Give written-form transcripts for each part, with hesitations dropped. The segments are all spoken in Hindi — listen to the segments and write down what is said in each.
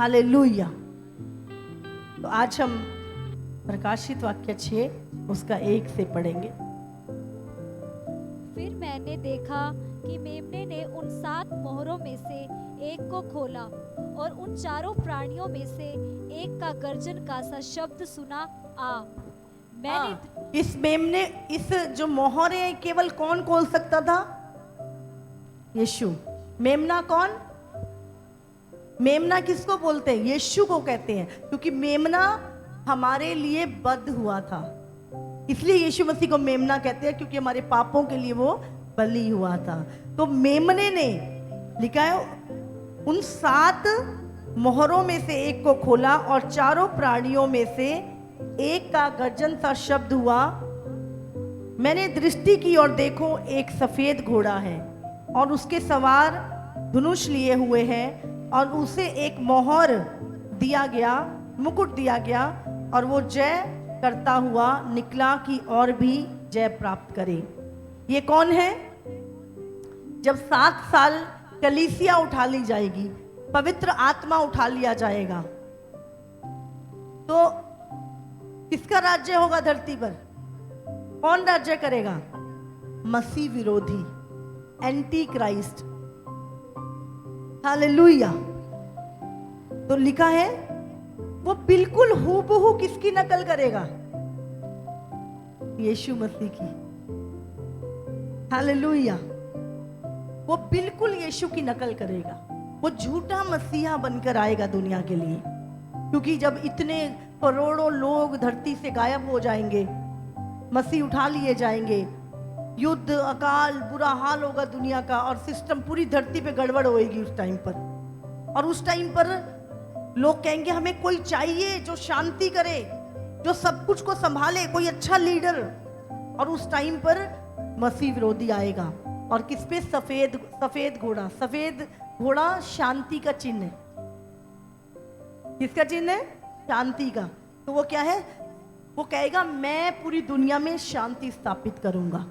हालेलुया। तो आज हम प्रकाशित वाक्य 6 उसका 1 से पढ़ेंगे। फिर मैंने देखा कि मेमने ने उन 7 मोहरों में से एक को खोला और उन चारों प्राणियों में से एक का गर्जन का सा शब्द सुना, आ। मैंने इस मेमने, इस जो मोहर है केवल कौन खोल सकता था? यीशु। मेमना कौन? मेमना किसको बोलते हैं? यीशु को कहते हैं, क्योंकि मेमना हमारे लिए बद्ध हुआ था, इसलिए यीशु मसीह को मेमना कहते हैं, क्योंकि हमारे पापों के लिए वो बलि हुआ था। तो मेमने ने लिखा है उन 7 मोहरों में से एक को खोला और चारों प्राणियों में से एक का गर्जन सा शब्द हुआ। मैंने दृष्टि की और देखो एक सफेद घोड़ा है और उसके सवार धनुष लिए हुए हैं और उसे एक मोहर दिया गया, मुकुट दिया गया, और वो जय करता हुआ निकला कि और भी जय प्राप्त करे। ये कौन है? जब 7 साल कलीसिया उठा ली जाएगी, पवित्र आत्मा उठा लिया जाएगा, तो किसका राज्य होगा धरती पर? कौन राज्य करेगा? मसीह विरोधी, एंटी क्राइस्ट। हालेलुया। तो लिखा है वो बिल्कुल हूबहू किसकी नकल करेगा? यीशु मसीह की। हालेलुया। वो बिल्कुल यीशु की नकल करेगा। वो झूठा मसीहा बनकर आएगा दुनिया के लिए, क्योंकि जब इतने करोड़ों लोग धरती से गायब हो जाएंगे, मसीह उठा लिए जाएंगे, युद्ध, अकाल, बुरा हाल होगा दुनिया का, और सिस्टम पूरी धरती पे गड़बड़ होएगी उस टाइम पर। और उस टाइम पर लोग कहेंगे हमें कोई चाहिए जो शांति करे, जो सब कुछ को संभाले, कोई अच्छा लीडर। और उस टाइम पर मसीह विरोधी आएगा, और किस पे? सफेद घोड़ा। सफेद घोड़ा शांति का चिन्ह है। किसका चिन्ह है? शांति का। तो वो क्या है? वो कहेगा मैं पूरी दुनिया में शांति स्थापित करूंगा,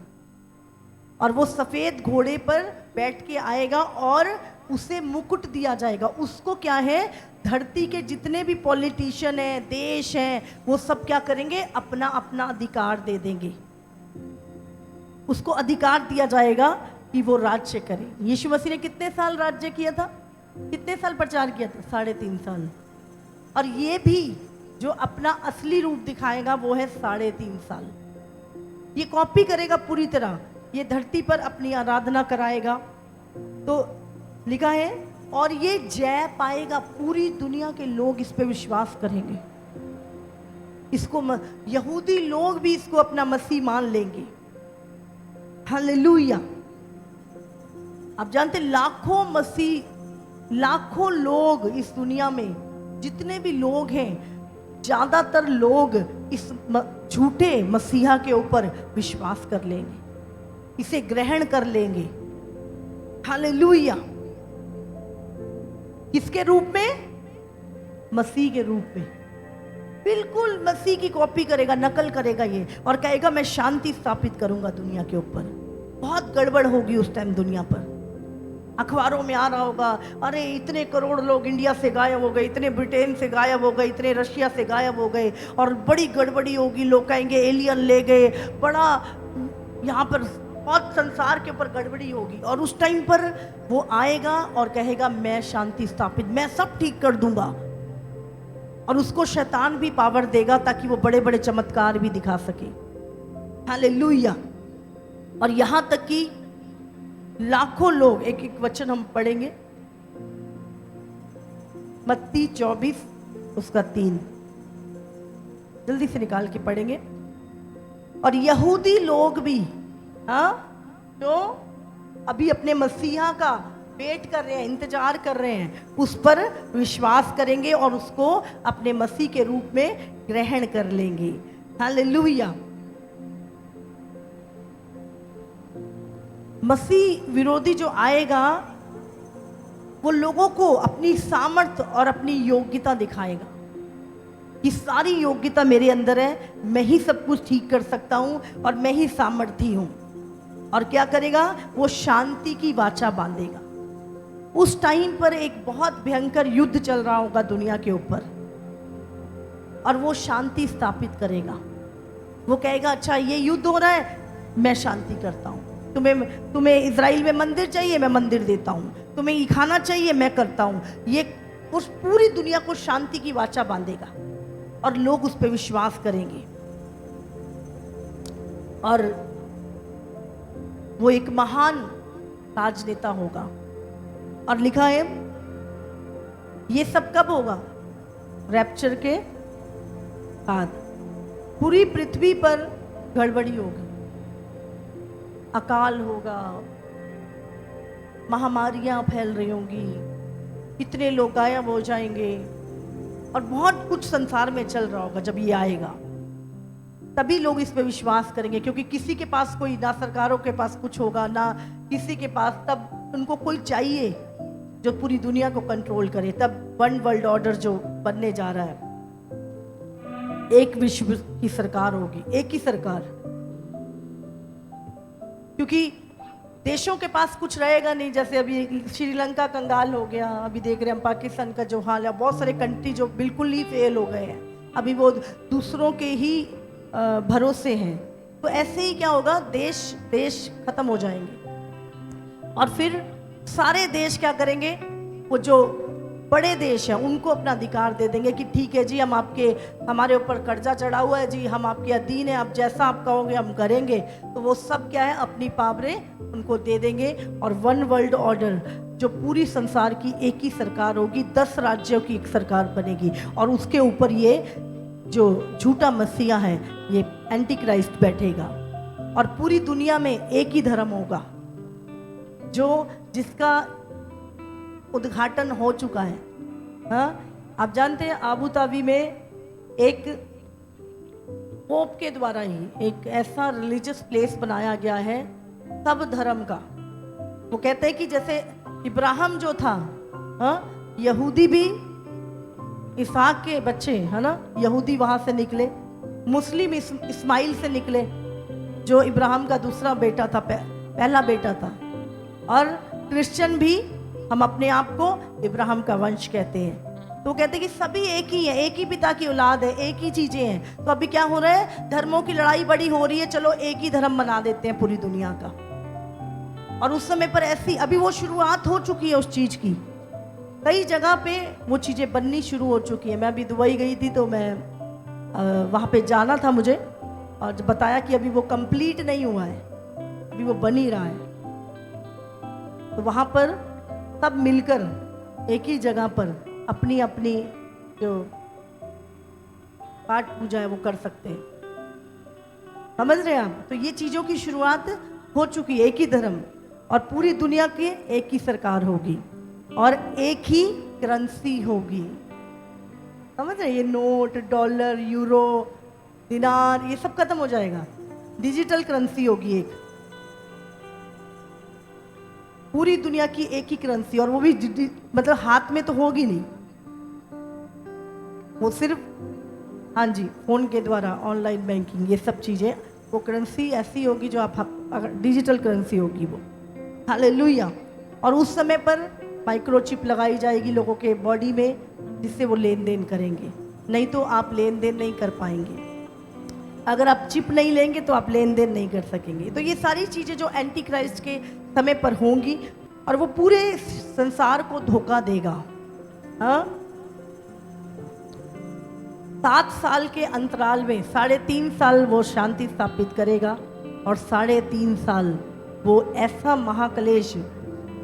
और वो सफेद घोड़े पर बैठ के आएगा और उसे मुकुट दिया जाएगा। उसको क्या है? धरती के जितने भी पॉलिटिशियन हैं, देश हैं, वो सब क्या करेंगे? अपना अपना अधिकार दे देंगे। उसको अधिकार दिया जाएगा कि वो राज्य करे। यीशु मसीह ने कितने साल राज्य किया था? कितने साल प्रचार किया था? 3.5 साल। और ये भी जो अपना असली रूप दिखाएगा वो है 3.5 साल। ये कॉपी करेगा पूरी तरह, ये धरती पर अपनी आराधना कराएगा। तो लिखा है और ये जय पाएगा, पूरी दुनिया के लोग इस पे विश्वास करेंगे। इसको यहूदी लोग भी इसको अपना मसीह मान लेंगे। हालेलुया। आप जानते लाखों मसीह, लाखों लोग इस दुनिया में, जितने भी लोग हैं, ज्यादातर लोग इस झूठे मसीहा के ऊपर विश्वास कर लेंगे, इसे ग्रहण कर लेंगे। हालेलुया। किसके रूप में? मसीह के रूप में। बिल्कुल मसीह की कॉपी करेगा, नकल करेगा ये, और कहेगा मैं शांति स्थापित करूंगा दुनिया के ऊपर। बहुत गड़बड़ होगी उस टाइम दुनिया पर। अखबारों में आ रहा होगा, अरे इतने करोड़ लोग इंडिया से गायब हो गए, इतने ब्रिटेन से गायब हो गए, इतने रशिया से गायब हो गए, और बड़ी गड़बड़ी होगी। लोग कहेंगे एलियन ले गए, बड़ा यहाँ पर बहुत संसार के ऊपर गड़बड़ी होगी। और उस टाइम पर वो आएगा और कहेगा मैं शांति स्थापित, मैं सब ठीक कर दूंगा। और उसको शैतान भी पावर देगा ताकि वो बड़े बड़े चमत्कार भी दिखा सके। हालेलुया। और यहां तक कि लाखों लोग, एक एक वचन हम पढ़ेंगे, मत्ती 24 उसका 3, जल्दी से निकाल के पढ़ेंगे। और यहूदी लोग भी, तो अभी अपने मसीहा का वेट कर रहे हैं, इंतजार कर रहे हैं, उस पर विश्वास करेंगे और उसको अपने मसीह के रूप में ग्रहण कर लेंगे। हालेलुया। मसीह विरोधी जो आएगा वो लोगों को अपनी सामर्थ्य और अपनी योग्यता दिखाएगा कि सारी योग्यता मेरे अंदर है, मैं ही सब कुछ ठीक कर सकता हूं और मैं ही सामर्थी हूं। और क्या करेगा? वो शांति की वाचा बांधेगा। उस टाइम पर एक बहुत भयंकर युद्ध चल रहा होगा दुनिया के ऊपर, और वो शांति स्थापित करेगा। वो कहेगा अच्छा ये युद्ध हो रहा है, मैं शांति करता हूँ। तुम्हें इजराइल में मंदिर चाहिए, मैं मंदिर देता हूँ। तुम्हें ये खाना चाहिए, मैं करता हूँ। ये उस पूरी दुनिया को शांति की वाचा बांधेगा और लोग उस पर विश्वास करेंगे। और वो एक महान राजनेता होगा। और लिखा है ये सब कब होगा? रैप्चर के बाद। पूरी पृथ्वी पर गड़बड़ी होगी, अकाल होगा, महामारियां फैल रही होंगी, कितने लोग गायब हो जाएंगे, और बहुत कुछ संसार में चल रहा होगा। जब ये आएगा तभी लोग इस पे विश्वास करेंगे, क्योंकि किसी के पास कोई, ना सरकारों के पास कुछ होगा, ना किसी के पास, तब उनको कोई चाहिए जो पूरी दुनिया को कंट्रोल करे। तब वन वर्ल्ड ऑर्डर जो बनने जा रहा है, एक विश्व की सरकार होगी, एक ही सरकार। क्योंकि देशों के पास कुछ रहेगा नहीं। जैसे अभी श्रीलंका कंगाल हो गया, अभी देख रहे हैं हम पाकिस्तान का जो हाल है, बहुत सारे कंट्री जो बिल्कुल ही फेल हो गए हैं, अभी वो दूसरों के ही भरोसे हैं। तो ऐसे ही क्या होगा, देश खत्म हो जाएंगे, और फिर सारे देश क्या करेंगे, वो जो बड़े देश हैं उनको अपना अधिकार दे देंगे कि ठीक है जी, हमारे ऊपर कर्जा चढ़ा हुआ है जी, हम आपके अधीन हैं, आप जैसा आप कहोगे हम करेंगे। तो वो सब क्या है, अपनी पावरें उनको दे देंगे। और वन वर्ल्ड ऑर्डर, जो पूरी संसार की एक ही सरकार होगी, 10 राज्यों की एक सरकार बनेगी, और उसके ऊपर ये जो झूठा मसीहा है, ये एंटी क्राइस्ट बैठेगा। और पूरी दुनिया में एक ही धर्म होगा, जिसका उद्घाटन हो चुका है। हाँ, आप जानते हैं आबू धाबी में एक पोप के द्वारा ही एक ऐसा रिलीजियस प्लेस बनाया गया है सब धर्म का। वो कहते हैं कि जैसे इब्राहिम जो था, हाँ, यहूदी भी, इसहाक के बच्चे है ना, यहूदी वहां से निकले, मुस्लिम इस्माइल से निकले, जो इब्राहिम का दूसरा बेटा था, पहला बेटा था। और क्रिश्चियन भी हम अपने आप को इब्राहिम का वंश कहते हैं। तो कहते हैं कि सभी एक ही है, एक ही पिता की औलाद है, एक ही चीजें हैं। तो अभी क्या हो रहा है, धर्मों की लड़ाई बड़ी हो रही है, चलो एक ही धर्म बना देते हैं पूरी दुनिया का। और उस समय पर ऐसी अभी वो शुरुआत हो चुकी है उस चीज की, कई जगह पे वो चीजें बननी शुरू हो चुकी है। मैं अभी दुबई गई थी, तो मैं वहाँ पे जाना था मुझे, और बताया कि अभी वो कंप्लीट नहीं हुआ है, अभी वो बन ही रहा है। तो वहाँ पर सब मिलकर एक ही जगह पर अपनी अपनी जो पाठ पूजा है वो कर सकते हैं। समझ रहे हैं आप? तो ये चीज़ों की शुरुआत हो चुकी है, एक ही धर्म, और पूरी दुनिया की एक ही सरकार होगी, और एक ही करेंसी होगी। समझ रहे हैं? ये नोट, डॉलर, यूरो, दिनार, ये सब खत्म हो जाएगा, डिजिटल करेंसी होगी एक, पूरी दुनिया की एक ही करेंसी। और वो भी मतलब हाथ में तो होगी नहीं, वो सिर्फ, हाँ जी, फोन के द्वारा, ऑनलाइन बैंकिंग, ये सब चीजें, वो करेंसी ऐसी होगी जो अगर डिजिटल करेंसी होगी वो। हालेलुया। और उस समय पर माइक्रोचिप लगाई जाएगी लोगों के बॉडी में, जिससे वो लेन देन करेंगे, नहीं तो आप लेन देन नहीं कर पाएंगे। अगर आप चिप नहीं लेंगे तो आप लेन देन नहीं कर सकेंगे। तो ये सारी चीज़ें जो एंटी क्राइस्ट के समय पर होंगी, और वो पूरे संसार को धोखा देगा। हाँ, 7 साल के अंतराल में 3.5 साल वो शांति स्थापित करेगा, और 3.5 साल वो ऐसा महाक्लेश,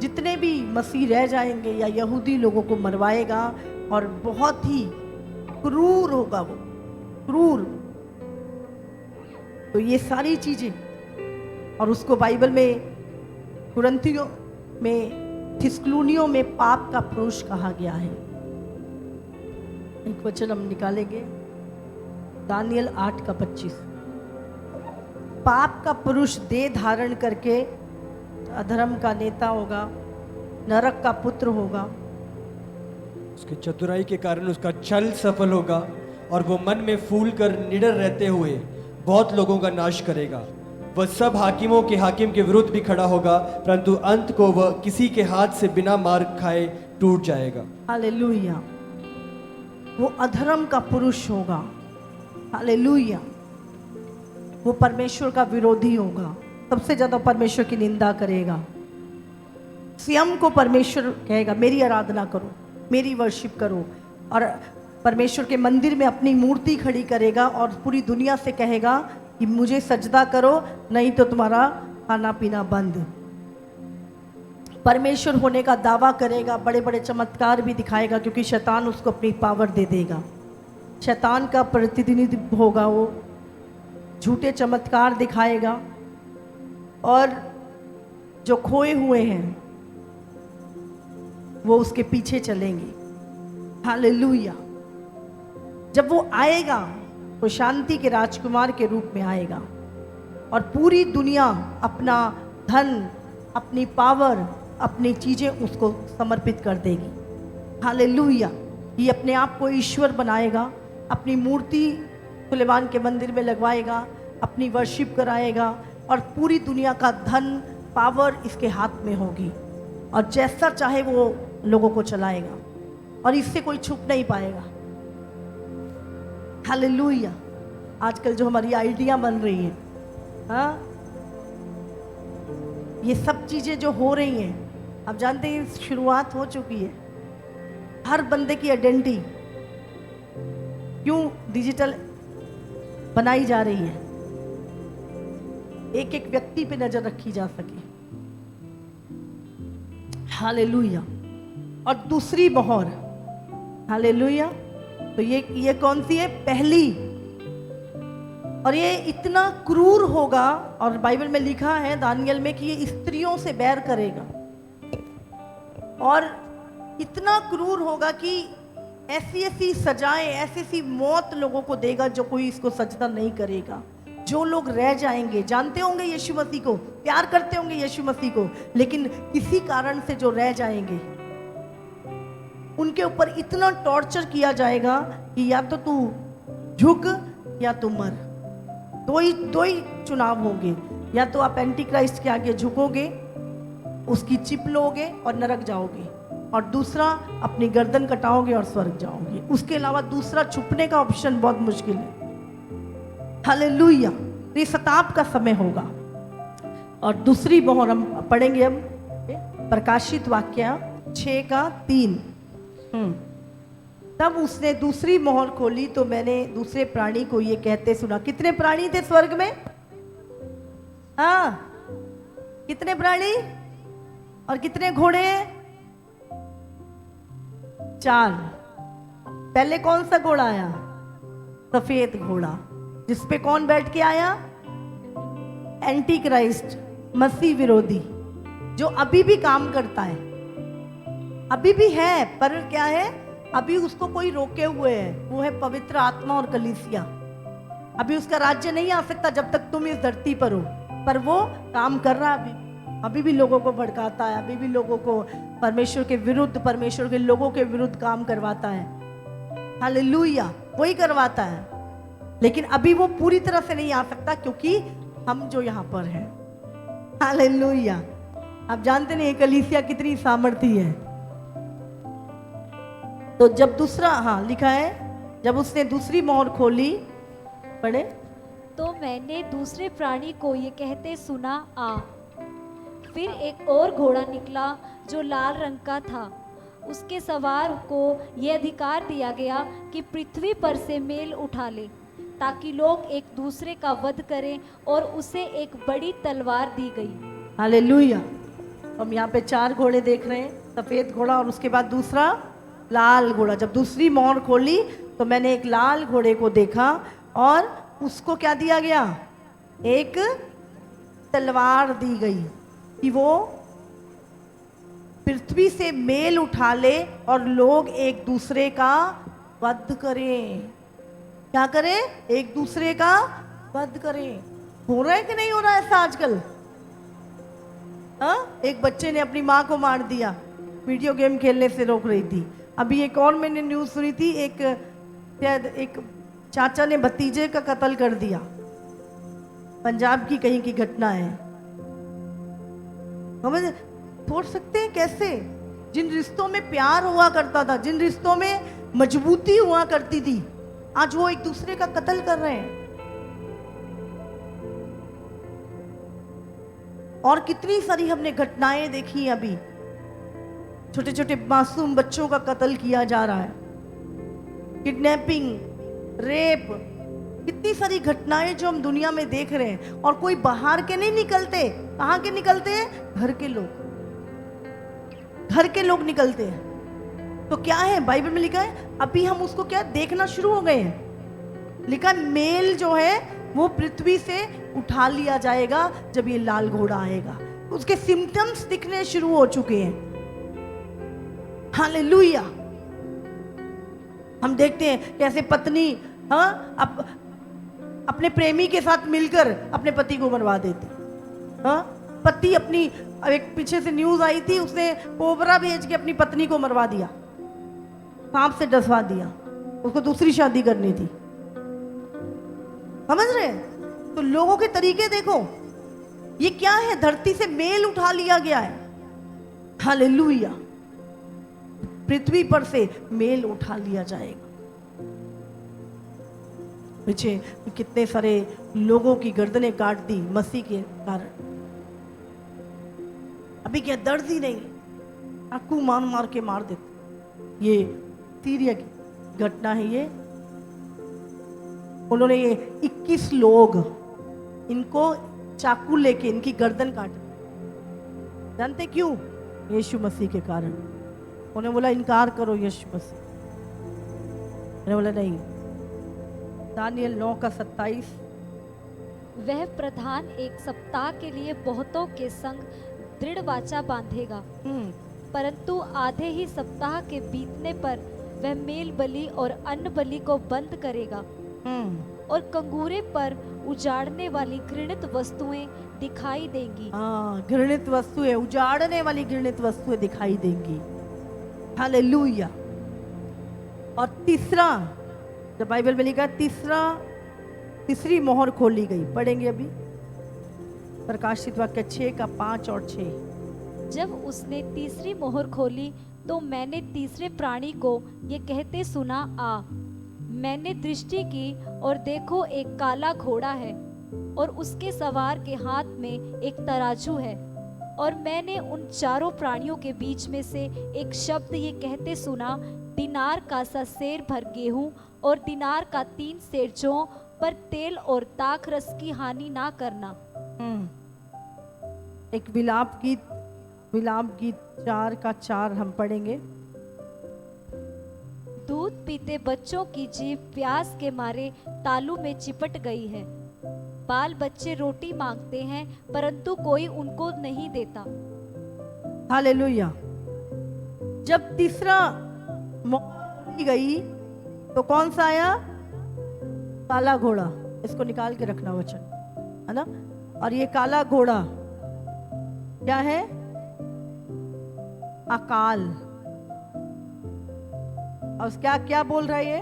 जितने भी मसीह रह जाएंगे या यहूदी लोगों को मरवाएगा, और बहुत ही क्रूर होगा वो, क्रूर। तो ये सारी चीजें, और उसको बाइबल में कुरिन्थियों में, थिस्सलुनियों में पाप का पुरुष कहा गया है। एक वचन हम निकालेंगे, दानियल 8:25। पाप का पुरुष देह धारण करके अधर्म का नेता होगा, नरक का पुत्र होगा। उसके चतुराई के कारण उसका छल सफल होगा, और वो मन में फूल कर निडर रहते हुए बहुत लोगों का नाश करेगा। वह सब हाकिमों के हाकिम के विरुद्ध भी खड़ा होगा, परंतु अंत को वह किसी के हाथ से बिना मार खाए टूट जाएगा। हालेलुया। वो अधर्म का पुरुष होगा। हालेलुया। वो परमेश्वर का विरोधी होगा, सबसे ज्यादा परमेश्वर की निंदा करेगा। स्वयं को परमेश्वर कहेगा मेरी आराधना करो, मेरी वर्शिप करो, और परमेश्वर के मंदिर में अपनी मूर्ति खड़ी करेगा और पूरी दुनिया से कहेगा कि मुझे सजदा करो, नहीं तो तुम्हारा खाना पीना बंद। परमेश्वर होने का दावा करेगा, बड़े बड़े चमत्कार भी दिखाएगा, क्योंकि शैतान उसको अपनी पावर दे देगा। शैतान का प्रतिनिधित्व होगा, वो झूठे चमत्कार दिखाएगा, और जो खोए हुए हैं वो उसके पीछे चलेंगे। हालेलुया। जब वो आएगा तो शांति के राजकुमार के रूप में आएगा, और पूरी दुनिया अपना धन, अपनी पावर, अपनी चीज़ें उसको समर्पित कर देगी। हालेलुया। ये अपने आप को ईश्वर बनाएगा, अपनी मूर्ति सुलेमान के मंदिर में लगवाएगा, अपनी वर्शिप कराएगा, और पूरी दुनिया का धन, पावर इसके हाथ में होगी, और जैसा चाहे वो लोगों को चलाएगा, और इससे कोई छुप नहीं पाएगा। हालेलुया। आजकल जो हमारी आइडिया बन रही हैं, हाँ, ये सब चीज़ें जो हो रही हैं, आप जानते हैं शुरुआत हो चुकी है। हर बंदे की आइडेंटिटी क्यों डिजिटल बनाई जा रही है, एक एक व्यक्ति पे नजर रखी जा सके। हालेलुया। और दूसरी मोहर, हालेलुया, तो ये कौन सी है? पहली। और ये इतना क्रूर होगा, और बाइबल में लिखा है दानियल में कि ये स्त्रियों से बैर करेगा, और इतना क्रूर होगा कि ऐसी ऐसी सजाएं, ऐसी ऐसी मौत लोगों को देगा जो कोई इसको सजदा नहीं करेगा। जो लोग रह जाएंगे, जानते होंगे यीशु मसीह को, प्यार करते होंगे यीशु मसीह को, लेकिन किसी कारण से जो रह जाएंगे उनके ऊपर इतना टॉर्चर किया जाएगा कि या तो तू झुक या तू मर। दो ही चुनाव होंगे, या तो आप एंटी क्राइस्ट के आगे झुकोगे, उसकी चिप लोगे और नरक जाओगे, और दूसरा अपनी गर्दन कटाओगे और स्वर्ग जाओगे। उसके अलावा दूसरा छुपने का ऑप्शन बहुत मुश्किल है। हालेलुया। ये सताप का समय होगा। और दूसरी मोहर हम पढ़ेंगे अब, प्रकाशित वाक्य 6:3। तब उसने दूसरी मोहर खोली तो मैंने दूसरे प्राणी को ये कहते सुना। कितने प्राणी थे स्वर्ग में? हाँ, कितने प्राणी और कितने घोड़े? 4। पहले कौन सा घोड़ा आया? सफेद घोड़ा, जिसपे कौन बैठ के आया? एंटी क्राइस्ट, मसीह विरोधी, जो अभी भी काम करता है, अभी भी है, पर क्या है, अभी उसको कोई रोके हुए है, वो है पवित्र आत्मा और कलीसिया। अभी उसका राज्य नहीं आ सकता जब तक तुम इस धरती पर हो, पर वो काम कर रहा है। अभी भी लोगों को भड़काता है, अभी भी लोगों को परमेश्वर के विरुद्ध, परमेश्वर के लोगों के विरुद्ध काम करवाता है। हालेलुया, वही करवाता है, लेकिन अभी वो पूरी तरह से नहीं आ सकता, क्योंकि हम जो यहाँ पर हैं। हालेलुया। आप जानते नहीं कलीसिया कितनी सामर्थी है। तो जब दूसरा, हाँ लिखा है, जब उसने दूसरी मोहर खोली, पढ़े, तो मैंने दूसरे प्राणी को ये कहते सुना, आ। फिर एक और घोड़ा निकला जो लाल रंग का था। उसके सवार को यह अधिकार दिया गया कि पृथ्वी पर से मेल उठा ले, ताकि लोग एक दूसरे का वध करें, और उसे एक बड़ी तलवार दी गई। हालेलुया। हम यहाँ पे 4 घोड़े देख रहे हैं, सफेद घोड़ा और उसके बाद दूसरा लाल घोड़ा। जब दूसरी मोहर खोली तो मैंने एक लाल घोड़े को देखा, और उसको क्या दिया गया? एक तलवार दी गई कि वो पृथ्वी से मेल उठा ले और लोग एक दूसरे का वध करें। क्या करें? एक दूसरे का वध करें। हो रहा है कि नहीं हो रहा है ऐसा आजकल? हाँ, एक बच्चे ने अपनी माँ को मार दिया, वीडियो गेम खेलने से रोक रही थी। अभी एक और मैंने न्यूज़ सुनी थी, एक चाचा ने भतीजे का कत्ल कर दिया। पंजाब की कहीं की घटना है। हमें सोच सकते हैं कैसे जिन रिश्तों में प्यार हुआ करता था, जिन रिश्तों में मजबूती हुआ करती थी, आज वो एक दूसरे का कत्ल कर रहे हैं। और कितनी सारी हमने घटनाएं देखी हैं अभी, छोटे छोटे मासूम बच्चों का कत्ल किया जा रहा है, किडनैपिंग, रेप, कितनी सारी घटनाएं जो हम दुनिया में देख रहे हैं। और कोई बाहर के नहीं निकलते, कहाँ के निकलते हैं? घर के लोग, घर के लोग निकलते हैं। तो क्या है बाइबल में लिखा है, अभी हम उसको क्या देखना शुरू हो गए हैं। लिखा है मेल जो है वो पृथ्वी से उठा लिया जाएगा जब ये लाल घोड़ा आएगा। उसके सिम्टम्स दिखने शुरू हो चुके हैं। हालेलुया। हम देखते हैं कैसे पत्नी अपने प्रेमी के साथ मिलकर अपने पति को मरवा देती। पति अपनी, एक पीछे से न्यूज आई थी, उसने कोबरा भेज के अपनी पत्नी को मरवा दिया, सांप से डसवा दिया, उसको दूसरी शादी करनी थी। समझ रहे हैं? तो लोगों के तरीके देखो, ये क्या है? धरती से मेल उठा लिया गया है। हालेलुया। पृथ्वी पर से मेल उठा लिया जाएगा। पीछे कितने सारे लोगों की गर्दनें काट दी मसीह के कारण। अभी क्या दर्द ही नहीं, चाकू मार मार के मार देते। ये सीरिया की घटना है। ये उन्होंने ये 21 लोग इनको चाकू लेके इनकी गर्दन काट। जानते क्यों? यीशु मसीह के कारण। उन्हें बोला इनकार करो यीशु मसीह, उन्हें बोला नहीं। दानियल 9:27। वह प्रधान एक सप्ताह के लिए बहुतों के संग दृढ़ वाचा बांधेगा, परंतु आधे ही सप्ताह के बीतने पर वह मेल बलि और अन्न बलि को बंद करेगा और कंगूरे पर उजाड़ने वाली घृणित वस्तुएं दिखाई देंगी। घृणित वस्तुएं, उजाड़ने वाली घृणित वस्तुएं दिखाई देंगी। हालेलुया। और तीसरा, जब बाइबल में लिखा तीसरी मोहर खोली गई, पढ़ेंगे अभी प्रकाशित वाक्य 6:5 और 6। जब उसने तीसरी मोहर खोली तो मैंने तीसरे प्राणी को ये कहते सुना, आ। मैंने दृष्टि की और देखो एक काला घोड़ा है और उसके सवार के हाथ में एक तराजू है। और मैंने उन चारों प्राणियों के बीच में से एक शब्द ये कहते सुना, दिनार का सा सेर भर गेहूं और दिनार का 3 सेर जौ पर तेल और दाख रस की हानि ना करना। एक विलाप गीत 4:4 हम पढ़ेंगे। दूध पीते बच्चों की जीभ प्यास के मारे तालू में चिपट गई है। बाल बच्चे रोटी मांगते हैं परंतु कोई उनको नहीं देता। हालेलुया। जब तीसरा मोहर गई तो कौन सा आया? काला घोड़ा। इसको निकाल के रखना वचन, है ना। और ये काला घोड़ा क्या है? अकाल। और क्या क्या बोल रहा है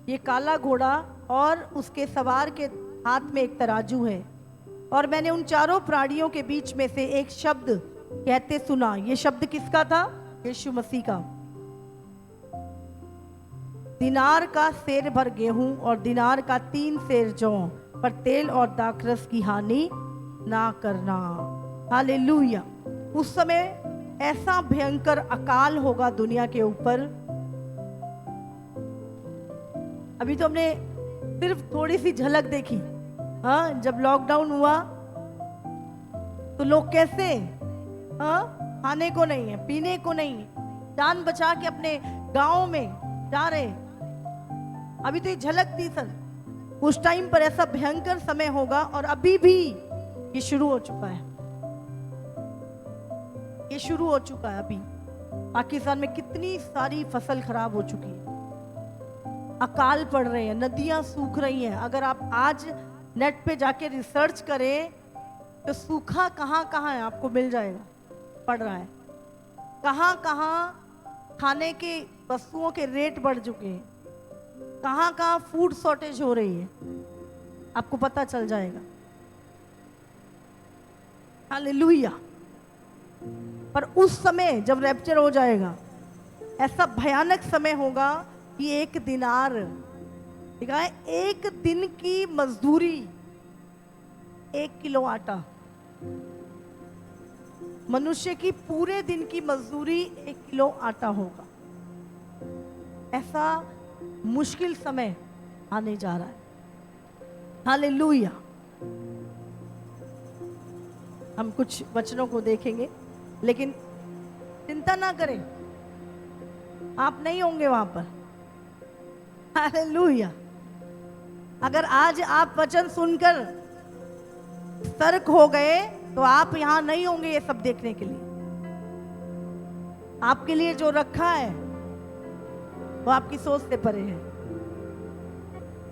ये काला घोड़ा और उसके सवार के हाथ में एक तराजू है। और मैंने उन चारों प्राणियों के बीच में से एक शब्द कहते सुना। ये शब्द किसका था? यीशु मसीह का। दिनार का सेर भर गेहूं और दिनार का 3 सेर जौ पर तेल और दाखरस की हानि ना करना। हालेलुया। उस समय ऐसा भयंकर अकाल होगा दुनिया के ऊपर। अभी तो हमने सिर्फ थोड़ी सी झलक देखी। जब लॉकडाउन हुआ तो लोग कैसे खाने को नहीं है, पीने को नहीं है, जान बचा के अपने गांव में जा रहे। अभी तो ये झलक दी सर। उस टाइम पर ऐसा भयंकर समय होगा और अभी भी ये शुरू हो चुका है। ये शुरू हो चुका है। अभी पाकिस्तान में कितनी सारी फसल खराब हो चुकी है, अकाल पड़ रहे हैं, नदियां सूख रही हैं। अगर आप आज नेट पे जाके रिसर्च करें तो सूखा कहाँ कहाँ है आपको मिल जाएगा, पड़ रहा है। कहाँ कहाँ खाने की वस्तुओं के रेट बढ़ चुके हैं, कहाँ कहाँ फूड शॉर्टेज हो रही है। आपको पता चल जाएगा। हालेलुया। पर उस समय जब रैप्चर हो जाएगा, ऐसा भयानक समय होगा कि 1 दिनार, देखा है, 1 दिन की मजदूरी 1 किलो आटा। मनुष्य की पूरे दिन की मजदूरी 1 किलो आटा होगा। ऐसा मुश्किल समय आने जा रहा है। हालेलुया। हम कुछ वचनों को देखेंगे, लेकिन चिंता ना करें, आप नहीं होंगे वहां पर। हालेलुया। अगर आज आप वचन सुनकर सतर्क हो गए तो आप यहां नहीं होंगे ये सब देखने के लिए। आपके लिए जो रखा है वो आपकी सोच से परे है।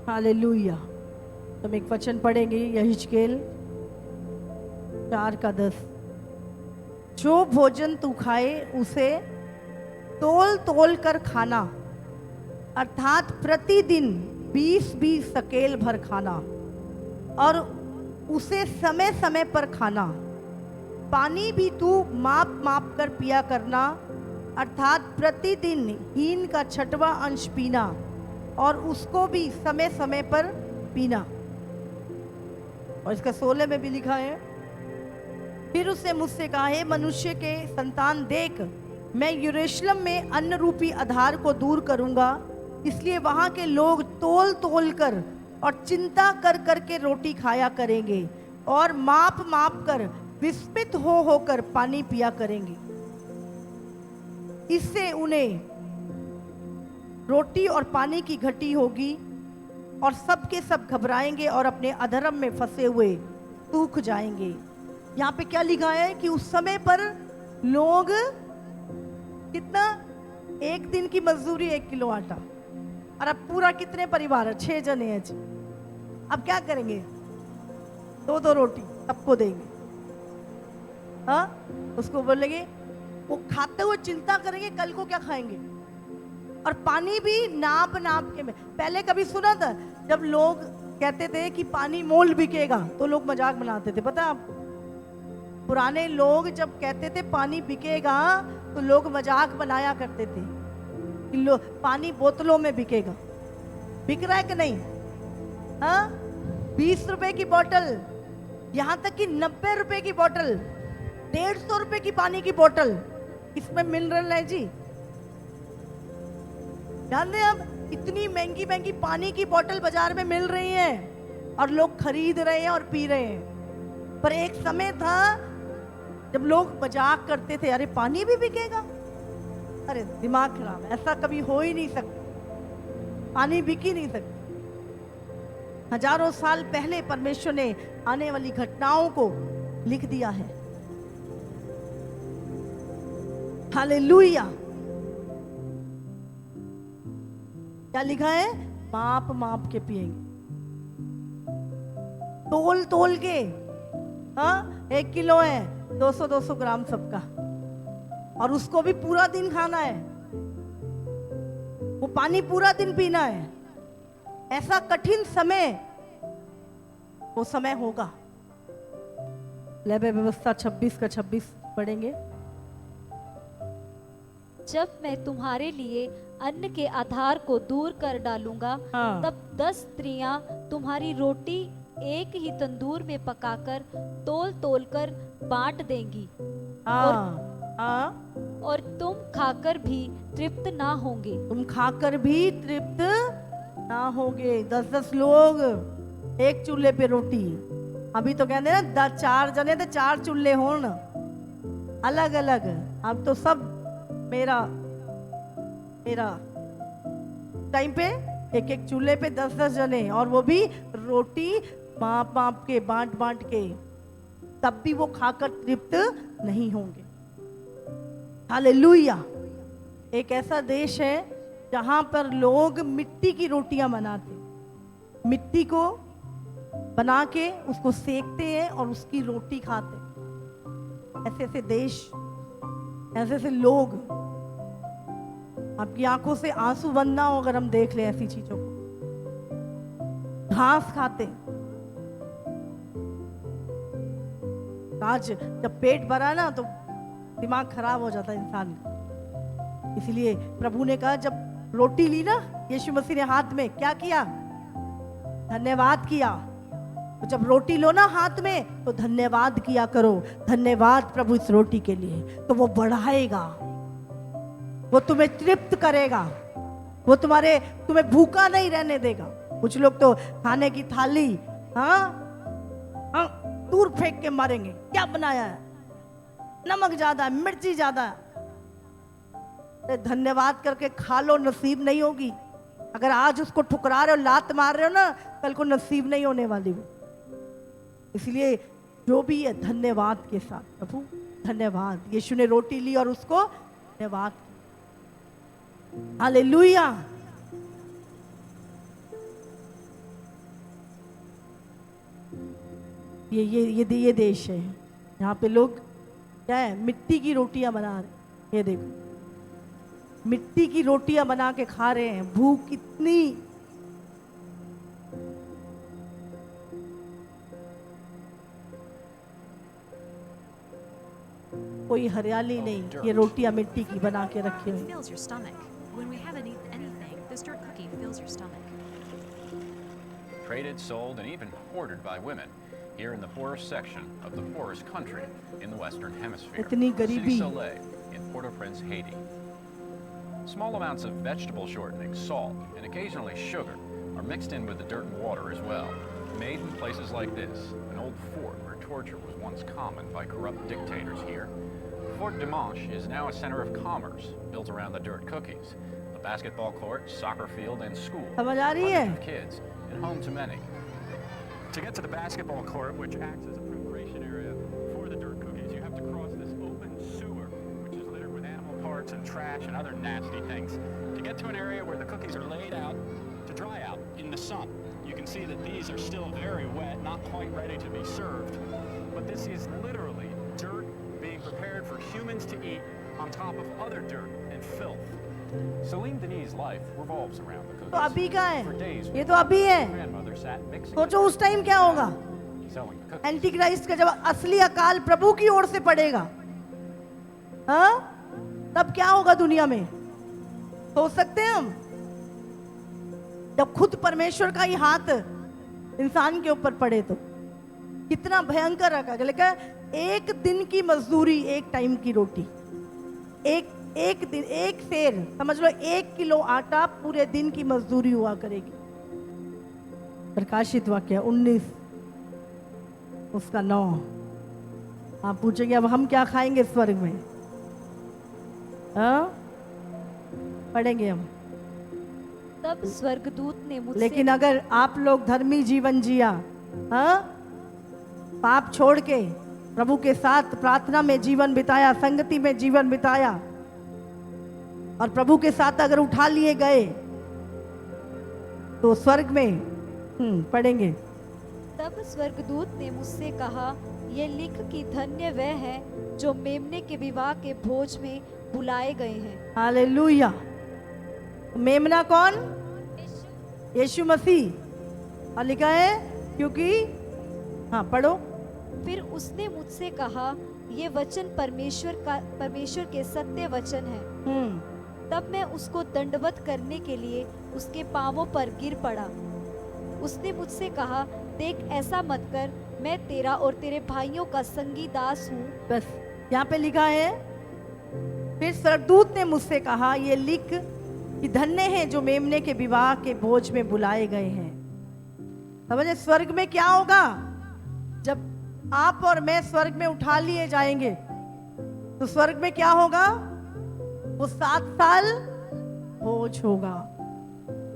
हालेलुया। तो हम एक वचन पढ़ेंगे, यहिजकेल 4:10। जो भोजन तू खाए उसे तोल तोल कर खाना, अर्थात प्रतिदिन 20-20 शकेल भर खाना, और उसे समय समय पर खाना। पानी भी तू माप माप कर पिया करना, अर्थात प्रतिदिन हीन का 6वां अंश पीना, और उसको भी समय समय पर पीना। और इसका 16 में भी लिखा है, फिर उसने मुझसे कहा, हे मनुष्य के संतान, देख मैं यरूशलेम में अन्न रूपी आधार को दूर करूंगा, इसलिए वहां के लोग तोल तोल कर और चिंता कर कर के रोटी खाया करेंगे, और माप माप कर विस्मित हो होकर पानी पिया करेंगे। इससे उन्हें रोटी और पानी की घटी होगी, और सब के सब घबराएंगे और अपने अधर्म में फंसे हुए सूख जाएंगे। यहाँ पे क्या लिखा है कि उस समय पर लोग कितना, 1 दिन की मजदूरी 1 किलो आटा, और अब पूरा कितने परिवार है, 6 जने हैं जी। अब क्या करेंगे, 2-2 रोटी सबको देंगे। हाँ, उसको बोलेंगे, वो खाते हुए चिंता करेंगे कल को क्या खाएंगे। और पानी भी नाप नाप के में। पहले कभी सुना था जब लोग कहते थे कि पानी मोल बिकेगा तो लोग मजाक बनाते थे, पता है आपको? पुराने लोग जब कहते थे पानी बिकेगा तो लोग मजाक बनाया करते थे कि पानी बोतलों में बिकेगा। बिक रहा है कि नहीं? हाँ, 20 रुपए की बोतल, यहां तक कि 90 रुपए की बोतल, 150 रुपए की पानी की बोतल, इसमें मिनरल है जी। ध्यान दें, अब इतनी महंगी महंगी पानी की बोतल बाजार में मिल रही है और लोग खरीद रहे हैं और पी रहे हैं। पर एक समय था जब लोग मजाक करते थे, अरे पानी भी बिकेगा। अरे दिमाग खराब, ऐसा कभी हो ही नहीं सकता, पानी बिक ही नहीं सकता। हजारों साल पहले परमेश्वर ने आने वाली घटनाओं को लिख दिया है। हालेलुया। क्या लिखा है? माप माप के पिएंगे, तोल तोल के। हाँ, 1 किलो है, 200-200 ग्राम सबका, और उसको भी पूरा दिन खाना है, वो पानी पूरा दिन पीना है। ऐसा कठिन समय, वो समय होगा। लेवे व्यवस्था 26 पढ़ेंगे। जब मैं तुम्हारे लिए अन्न के आधार को दूर कर डालूंगा, हाँ। तब 10 स्त्रियां तुम्हारी रोटी एक ही तंदूर में पकाकर तोल तोल कर बांट देंगी, और तुम खाकर भी तृप्त ना होंगे। तुम खाकर भी तृप्त ना होगे। 10-10 लोग एक चूल्हे पे रोटी। अभी तो कहते हैं ना 4 जने तो 4 चूल्हे होन, अलग अलग। अब तो सब मेरा टाइम पे एक चूल्हे पे 10-10 जने, और वो भी रोटी माप माप के, बांट बांट के, तब भी वो खाकर तृप्त नहीं होंगे। हालेलुया। एक ऐसा देश है जहां पर लोग मिट्टी की रोटियां बनाते, मिट्टी को बना के उसको सेकते हैं और उसकी रोटी खाते। ऐसे ऐसे देश, ऐसे ऐसे लोग, आपकी आंखों से आंसू बनना हो अगर हम देख लें ऐसी चीजों को। घास खाते, आज जब पेट भरा ना तो दिमाग खराब हो जाता है इंसान का। इसलिए प्रभु ने कहा, जब रोटी ली ना यीशु मसीह ने हाथ में, क्या किया? धन्यवाद किया। तो जब रोटी लो ना हाथ में तो धन्यवाद किया करो। धन्यवाद प्रभु इस रोटी के लिए, तो वो बढ़ाएगा, वो तुम्हें तृप्त करेगा, वो तुम्हें भूखा नहीं रहने देगा। कुछ लोग तो खाने की थाली दूर फेंक के मारेंगे, क्या बनाया है, नमक ज्यादा है, मिर्ची ज्यादा है। धन्यवाद करके खा लो, नसीब नहीं होगी। अगर आज उसको ठुकरा रहे हो, लात मार रहे हो ना, कल को नसीब नहीं होने वाली वो। इसलिए जो भी है धन्यवाद के साथ, प्रभु धन्यवाद। यीशु ने रोटी ली और उसको धन्यवाद किया। हालेलुया। ये देश है, यहाँ पे लोग क्या है, मिट्टी की रोटियां बना रहे। ये देखो, मिट्टी की रोटियां बना के खा रहे हैं। भूख इतनी, कोई हरियाली नहीं, ये रोटियां मिट्टी की बना के रखी हुई। fills your stomach. When we haven't eaten anything, this dirt cookie fills your stomach. Traded, sold, and even hoarded by women here in the poorest section of the poorest country in the Western Hemisphere, इतनी Cité गरीबी। Soleil in Port-au-Prince, Haiti. Small amounts of vegetable shortening, salt, and occasionally sugar are mixed in with the dirt and water as well. Made in places like this, an old fort where torture was once common by corrupt dictators here. Fort Dimanche is now a center of commerce built around the dirt cookies. A basketball court, soccer field, and school. समझ आ रही है? Hundreds of kids, and home to many. To get to the basketball court, which acts as a preparation area for the dirt cookies, you have to cross this open sewer, which is littered with animal parts and trash and other nasty things, to get to an area where the cookies are laid out to dry out in the sun. You can see that these are still very wet, not quite ready to be served. But this is literally dirt being prepared for humans to eat on top of other dirt and filth. Celine Denis' life revolves around the cookies. तो अभी का For है, days, ये तो अभी है। grandmother sat mixing सोचो उस टाइम क्या होगा, selling the cookies. Anti Christ का जब असली अकाल प्रभु की ओर से पड़ेगा, हाँ, तब क्या होगा दुनिया में, सोच सकते हैं हम? जब खुद परमेश्वर का ही हाथ इंसान के ऊपर पड़े तो कितना भयंकर रखा। लेकिन एक दिन की मजदूरी, एक टाइम की रोटी, एक दिन, एक सेर, समझ लो 1 किलो आटा पूरे दिन की मजदूरी हुआ करेगी। प्रकाशित वाक्य 19 उसका 9। आप पूछेंगे अब हम क्या खाएंगे स्वर्ग में, हाँ, पढ़ेंगे हम। तब स्वर्गदूत ने मुझसे लेकिन अगर आप लोग धर्मी जीवन जिया, हाँ, पाप छोड़ के प्रभु के साथ प्रार्थना में जीवन बिताया, संगति में जीवन बिताया, और प्रभु के साथ अगर उठा लिए गए तो स्वर्ग में पढ़ेंगे। तब स्वर्गदूत ने मुझसे कहा, ये लिख कि धन्य वह है जो मेमने के विवाह के भोज में बुलाए गए हैं। हालेलुया। मेमना कौन? यीशु मसीह। और लिखा है क्योंकि, हाँ पढ़ो। फिर उसने मुझसे कहा, ये वचन परमेश्वर के सत्य वचन है। तब मैं उसको दंडवत करने के लिए उसके पांवों पर गिर पड़ा। उसने मुझसे कहा, देख ऐसा मत कर, मैं तेरा और तेरे भाइयों का संगी दास हूँ। बस यहाँ पे लिखा है, फिर स्वर्गदूत ने मुझसे कहा, ये लिख कि धन्य है जो मेमने के विवाह के भोज में बुलाए गए हैं। समझे स्वर्ग में क्या होगा? जब आप और मैं स्वर्ग में उठा लिए जाएंगे तो स्वर्ग में क्या होगा? वो 7 साल भोज होगा।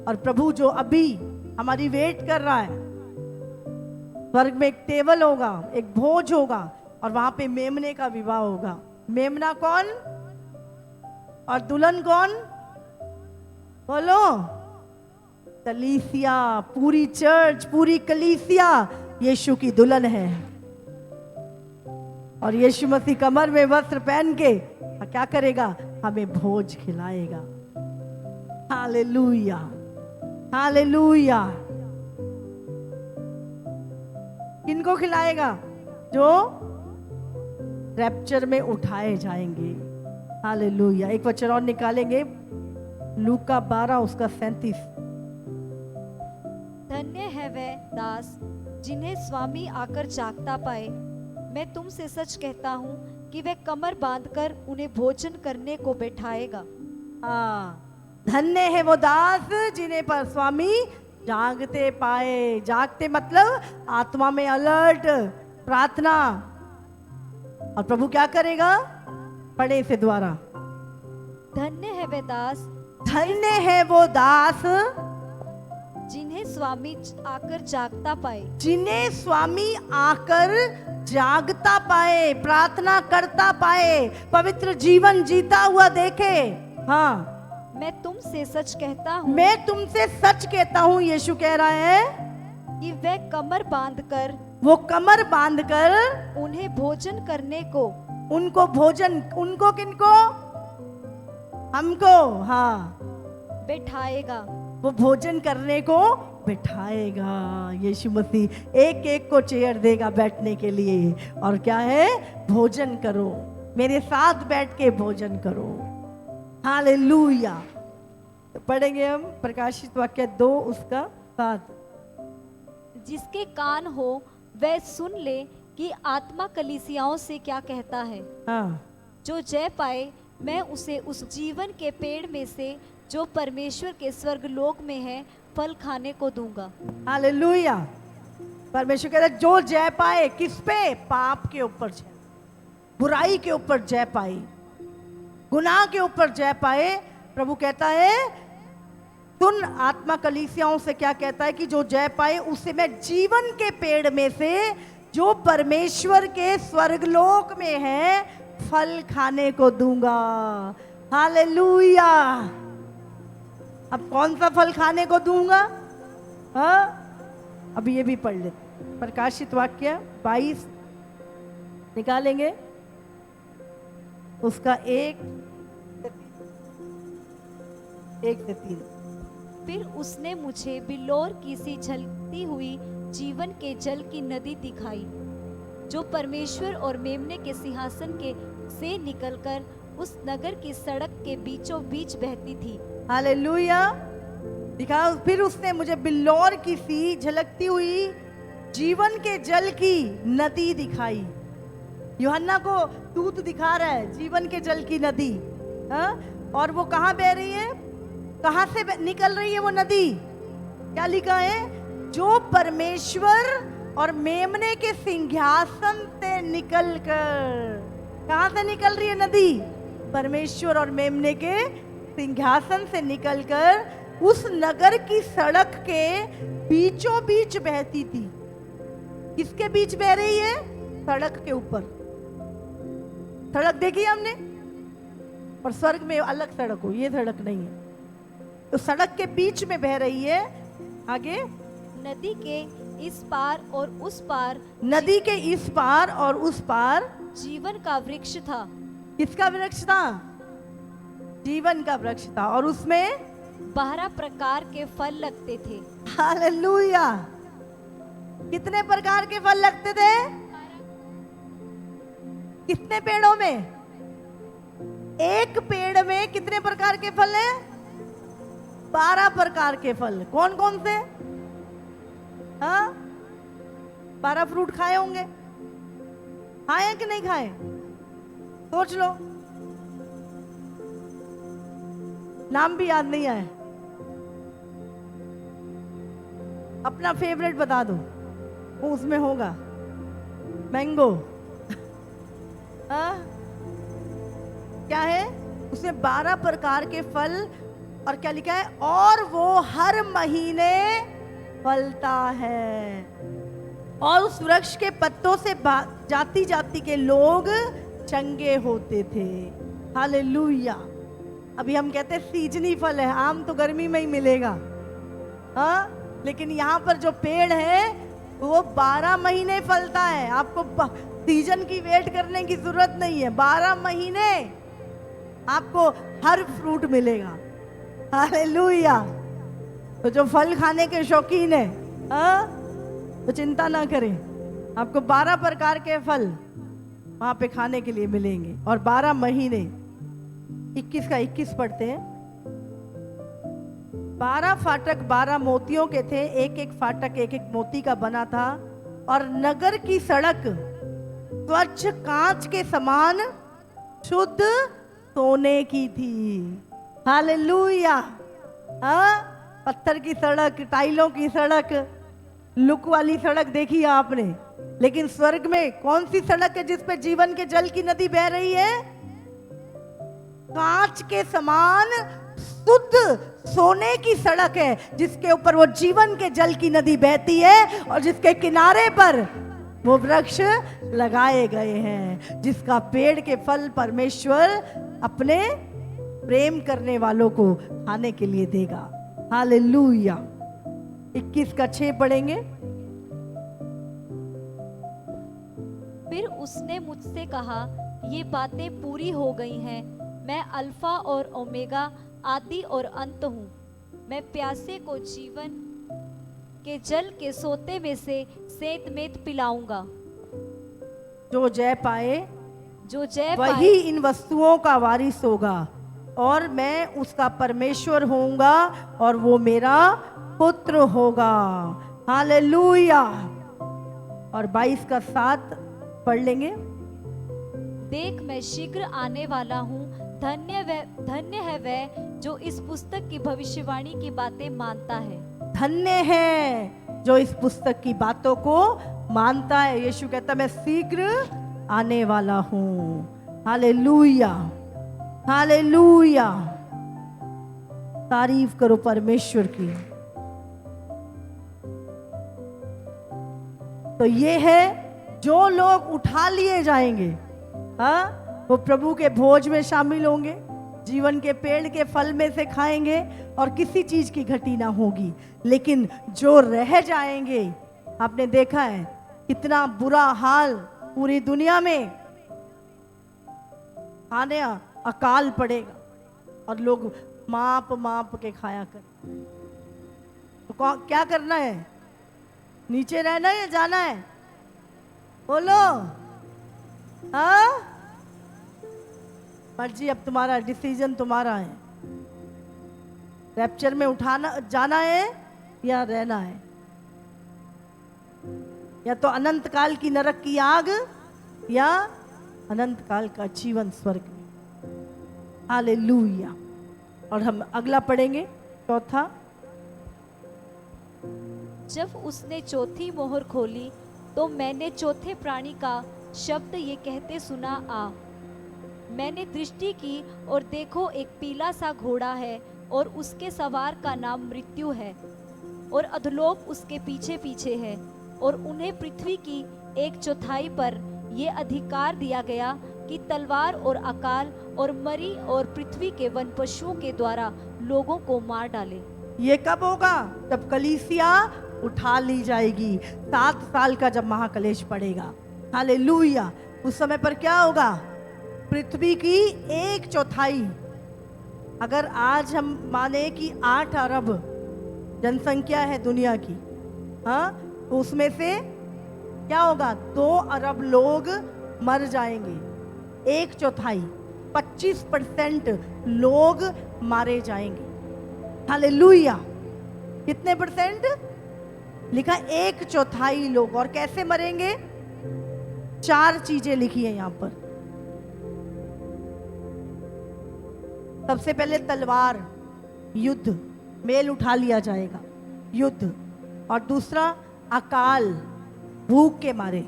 और प्रभु जो अभी हमारी वेट कर रहा है, स्वर्ग में एक टेबल होगा, एक भोज होगा, और वहां पे मेमने का विवाह होगा। मेमना कौन और दुल्हन कौन? बोलो। कलीसिया, पूरी चर्च, पूरी कलीसिया यीशु की दुल्हन है। और यीशु मसीह कमर में वस्त्र पहन के क्या करेगा? हमें भोज खिलाएगा। Hallelujah, hallelujah. किनको खिलाएगा? जो रैप्चर में उठाए जाएंगे। हालेलुया। एक वचन और निकालेंगे, लूका 12 उसका 37। धन्य है वह दास जिन्हें स्वामी आकर जागता पाए। मैं तुमसे सच कहता हूँ कि वह कमर बांधकर उन्हें भोजन करने को बैठाएगा। हाँ, धन्य है वो दास जिन्हें पर स्वामी जागते पाए। जागते मतलब आत्मा में अलर्ट, प्रार्थना। और प्रभु क्या करेगा? पढ़े इसे द्वारा। धन्य है वह दास धन्य है वो दास जिन्हें स्वामी आकर जागता पाए। जिन्हें स्वामी आकर जागता पाए, प्रार्थना करता पाए, पवित्र जीवन जीता हुआ देखे। हाँ, मैं तुमसे सच कहता हूँ, मैं तुमसे सच कहता हूँ, यीशु कह रहा है कि वह कमर बांधकर, वो कमर बांधकर उन्हें भोजन करने को, उनको भोजन, उनको किनको? हमको, हाँ, बैठाएगा। वो भोजन करने को बैठाएगा। यीशु मसीह एक एक को चेयर देगा बैठने के लिए, और क्या है? भोजन करो, मेरे साथ बैठ के भोजन करो। हालेलुया। तो पढ़ेंगे हम प्रकाशित वाक्य 2 उसका 7। जिसके कान हो वह सुन ले कि आत्मा कलीसियाओं से क्या कहता है। हाँ, जो जय पाए मैं उसे उस जीवन के पेड़ में से जो परमेश्वर के स्वर्गलोक में है फल खाने को दूंगा। हालेलुया। परमेश्वर कहता है जो जय पाए, किस पे? पाप के ऊपर जय, बुराई के ऊपर जय पाए, गुनाह के ऊपर जय पाए। प्रभु कहता है सुन, आत्मा कलीसियाओं से क्या कहता है कि जो जय पाए उसे मैं जीवन के पेड़ में से जो परमेश्वर के स्वर्गलोक में है फल खाने को दूंगा। हालेलुया। अब कौन सा फल खाने को दूंगा? हाँ, अब ये भी पढ़ लेते। प्रकाशित वाक्य 22 निकालेंगे उसका 1 से 3। फिर उसने मुझे बिल्लोर की सी झलकती हुई जीवन के जल की नदी दिखाई, जो परमेश्वर और मेमने के सिंहासन के से निकलकर उस नगर की सड़क के बीचों बीच बहती थी। हालेलुया। दिखा, फिर उसने मुझे बिल्लोर की सी झलकती हुई जीवन के जल की नदी दिखाई। यूहन्ना को दूत दिखा रहा है जीवन के जल की नदी। हाँ? और वो कहाँ बह रही है? कहाँ से निकल रही है वो नदी? क्या लिखा है? जो परमेश्वर और मेमने के सिंहासन से निकलकर, कहाँ से निकल रही है नदी? परमेश्वर और मेमने के सिंहासन से निकलकर उस नगर की सड़क के बीचों बीच बहती थी। किसके बीच बह रही है? सड़क के ऊपर। सड़क देखी हमने, और स्वर्ग में अलग सड़क हो, ये सड़क नहीं है। तो सड़क के बीच में बह रही है। आगे, नदी के इस पार और उस पार, नदी के इस पार और उस पार जीवन का वृक्ष था। किसका वृक्ष था? जीवन का वृक्ष था, और उसमें 12 प्रकार के फल लगते थे। हालेलुया। कितने प्रकार के फल लगते थे? कितने पेड़ों में? एक पेड़ में कितने प्रकार के फल हैं? 12 प्रकार के फल। कौन कौन से? हाँ, 12 फ्रूट खाए होंगे। खाए कि नहीं खाए? सोच लो। नाम भी याद नहीं आए। अपना फेवरेट बता दो, वो उसमें होगा। मैंगो। हाँ? क्या है उसमें? 12 प्रकार के फल। और क्या लिखा है? और वो हर महीने फलता है, और उस वृक्ष के पत्तों से जाति जाति के लोग चंगे होते थे। हालेलुया। अभी हम कहते हैं सीजनी फल है, आम तो गर्मी में ही मिलेगा। हाँ, लेकिन यहाँ पर जो पेड़ है वो 12 महीने फलता है। आपको सीजन की वेट करने की जरूरत नहीं है। 12 महीने आपको हर फ्रूट मिलेगा। हालेलुया। तो जो फल खाने के शौकीन है, हाँ, तो चिंता ना करें, आपको 12 प्रकार के फल वहां पे खाने के लिए मिलेंगे। और 12 महीने, 21 का 21 पढ़ते हैं। 12 फाटक 12 मोतियों के थे, एक एक फाटक एक एक मोती का बना था। और नगर की सड़क स्वच्छ कांच के समान शुद्ध सोने की थी। हालेलुया। हाँ, पत्थर की सड़क, टाइलों की सड़क, लुक वाली सड़क देखी है आपने, लेकिन स्वर्ग में कौन सी सड़क है जिस पे जीवन के जल की नदी बह रही है? कांच के समान शुद्ध सोने की सड़क है, जिसके ऊपर वो जीवन के जल की नदी बहती है और जिसके किनारे पर वो वृक्ष लगाए गए हैं, जिसका पेड़ के फल परमेश्वर अपने प्रेम करने वालों को खाने के लिए देगा। हालेलुया। 21 का 6 पढ़ेंगे। फिर उसने मुझसे कहा, ये बातें पूरी हो गई हैं। मैं अल्फा और ओमेगा, आदि और अंत हूँ। मैं प्यासे को जीवन के जल के सोते में से सेंतमेंत पिलाऊंगा। जो जय पाए जो जय वही पाए इन वस्तुओं का वारिस होगा, और मैं उसका परमेश्वर होऊंगा और वो मेरा पुत्र होगा। हालेलुया। और 22 का 7 पढ़ लेंगे। देख, मैं शीघ्र आने वाला हूँ। धन्य है वह जो इस पुस्तक की भविष्यवाणी की बातें मानता है। धन्य है जो इस पुस्तक की बातों को मानता है। यीशु कहता, मैं शीघ्र आने वाला हूँ। Hallelujah, hallelujah. तारीफ करो परमेश्वर की। तो ये है जो लोग उठा लिए जाएंगे, हाँ, वो प्रभु के भोज में शामिल होंगे, जीवन के पेड़ के फल में से खाएंगे और किसी चीज की घटी ना होगी। लेकिन जो रह जाएंगे, आपने देखा है कितना बुरा हाल पूरी दुनिया में, खाने अकाल पड़ेगा और लोग माप माप के खाया कर। तो क्या करना है? नीचे रहना है या जाना है? बोलो। हाँ, मर्जी, अब तुम्हारा डिसीजन तुम्हारा है। रैप्चर में उठाना जाना है या रहना है, या तो अनंत काल की नरक की आग या अनंत काल का जीवन स्वर्ग में। हालेलुया। और हम अगला पढ़ेंगे, चौथा। जब उसने चौथी मोहर खोली तो मैंने चौथे प्राणी का शब्द ये कहते सुना, आ। मैंने दृष्टि की और देखो, एक पीला सा घोड़ा है और उसके सवार का नाम मृत्यु है, और अधोलोक उसके पीछे पीछे है। और उन्हें पृथ्वी की 1/4 पर यह अधिकार दिया गया कि तलवार और अकाल और मरी और पृथ्वी के वन पशुओं के द्वारा लोगों को मार डाले। ये कब होगा? जब कलीसिया उठा ली जाएगी, 7 साल का जब महाकलेश पड़ेगा। हालेलुया। उस समय पर क्या होगा? पृथ्वी की 1/4, अगर आज हम माने कि 8 अरब जनसंख्या है दुनिया की, हाँ, तो उसमें से क्या होगा? 2 अरब लोग मर जाएंगे। 1/4, 25% लोग मारे जाएंगे। हालेलुया। कितने परसेंट? लिखा 1/4 लोग। और कैसे मरेंगे? 4 चीजें लिखी है यहां पर। सबसे पहले तलवार, युद्ध, मेल उठा लिया जाएगा, युद्ध। और दूसरा अकाल, भूख के मारे।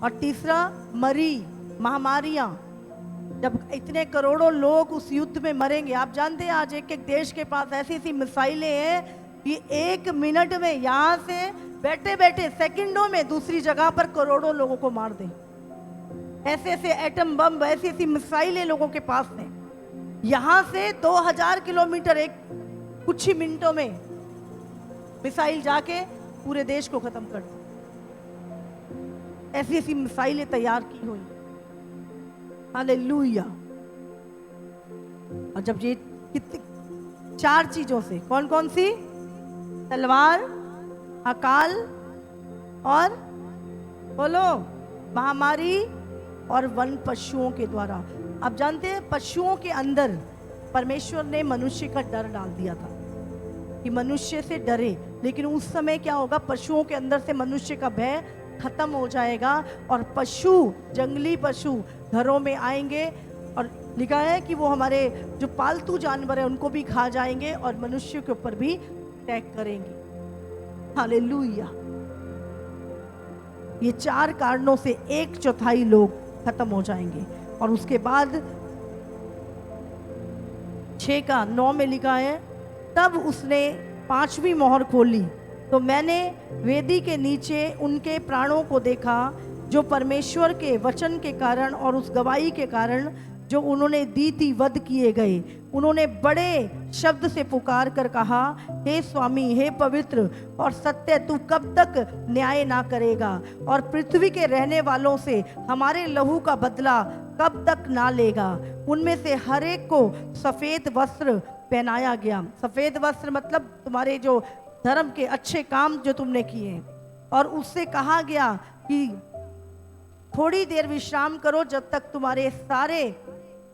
और तीसरा मरी, महामारियां। जब इतने करोड़ों लोग उस युद्ध में मरेंगे, आप जानते हैं आज एक एक देश के पास ऐसी ऐसी मिसाइलें हैं कि 1 मिनट में यहां से बैठे बैठे सेकंडों में दूसरी जगह पर करोड़ों लोगों को मार दें। ऐसे ऐसे एटम बम, ऐसी ऐसी मिसाइलें लोगों के पास हैं। यहां से 2000 किलोमीटर एक कुछ ही मिनटों में मिसाइल जाके पूरे देश को खत्म कर दे। ऐसी ऐसी मिसाइलें तैयार की हुई। हालेलुया। और जब ये कितनी 4 चीजों से, कौन कौन सी? तलवार, अकाल, और बोलो, महामारी, और वन पशुओं के द्वारा। आप जानते हैं पशुओं के अंदर परमेश्वर ने मनुष्य का डर डाल दिया था कि मनुष्य से डरे, लेकिन उस समय क्या होगा, पशुओं के अंदर से मनुष्य का भय खत्म हो जाएगा और पशु, जंगली पशु घरों में आएंगे और लिखा है कि वो हमारे जो पालतू जानवर है उनको भी खा जाएंगे और मनुष्य के ऊपर भी अटैक करेंगे। हालेलुया। ये 4 कारणों से 1/4 लोग खत्म हो जाएंगे। और उसके बाद 6:9 में लिखा है, तब उसने 5वीं मोहर खोली तो मैंने वेदी के नीचे उनके प्राणों को देखा जो परमेश्वर के वचन के कारण और उस गवाही के कारण जो उन्होंने दी थी वध किए गए। उन्होंने बड़े शब्द से पुकार कर कहा, हे स्वामी, हे पवित्र और सत्य, तू कब तक न्याय ना करेगा और पृथ्वी के रहने वालों से हमारे लहू का बदला कब तक ना लेगा। उनमें से हर एक को सफेद वस्त्र पहनाया गया। सफेद वस्त्र मतलब तुम्हारे जो धर्म के अच्छे काम जो तुमने किए, और उससे कहा गया कि थोड़ी देर विश्राम करो जब तक तुम्हारे सारे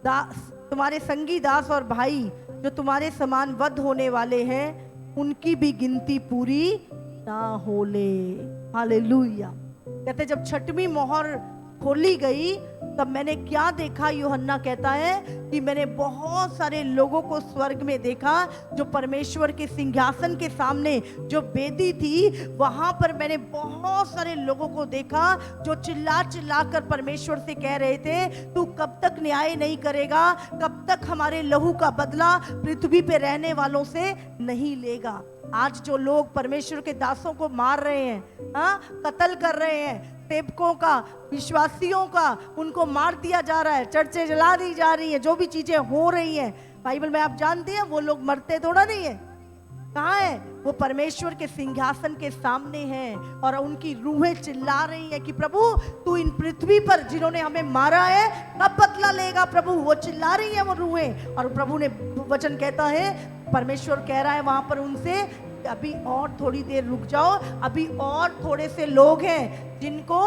तुम्हारे संगी दास और भाई जो तुम्हारे समान वध होने वाले हैं उनकी भी गिनती पूरी ना हो ले। हालेलुया। कहते जब 6वीं मोहर खोली गई तब मैंने क्या देखा, यूहन्ना कहता है कि मैंने बहुत सारे लोगों को स्वर्ग में देखा जो परमेश्वर के सिंहासन के सामने जो वेदी थी वहां पर मैंने बहुत सारे लोगों को देखा जो चिल्ला चिल्ला कर परमेश्वर से कह रहे थे, तू कब तक न्याय नहीं करेगा, कब तक हमारे लहू का बदला पृथ्वी पे रहने वालों से नहीं लेगा। आज जो लोग परमेश्वर के दासों को मार रहे हैं, कत्ल कर रहे हैं, सेवकों का, विश्वासियों का, उनको मार दिया जा रहा है, चर्चें जला दी जा रही है, जो भी चीजें हो रही हैं बाइबल में आप जानते हैं वो लोग मरते थोड़ा नहीं है। कहाँ है वो? परमेश्वर के सिंहासन के सामने हैं और उनकी रूहें चिल्ला रही हैं कि प्रभु तू इन पृथ्वी पर जिन्होंने हमें मारा है कब बदला लेगा प्रभु। वो चिल्ला रही है वो रूहें, और प्रभु ने वचन कहता है, परमेश्वर कह रहा है वहां पर उनसे, अभी और थोड़ी देर रुक जाओ, अभी और थोड़े से लोग हैं जिनको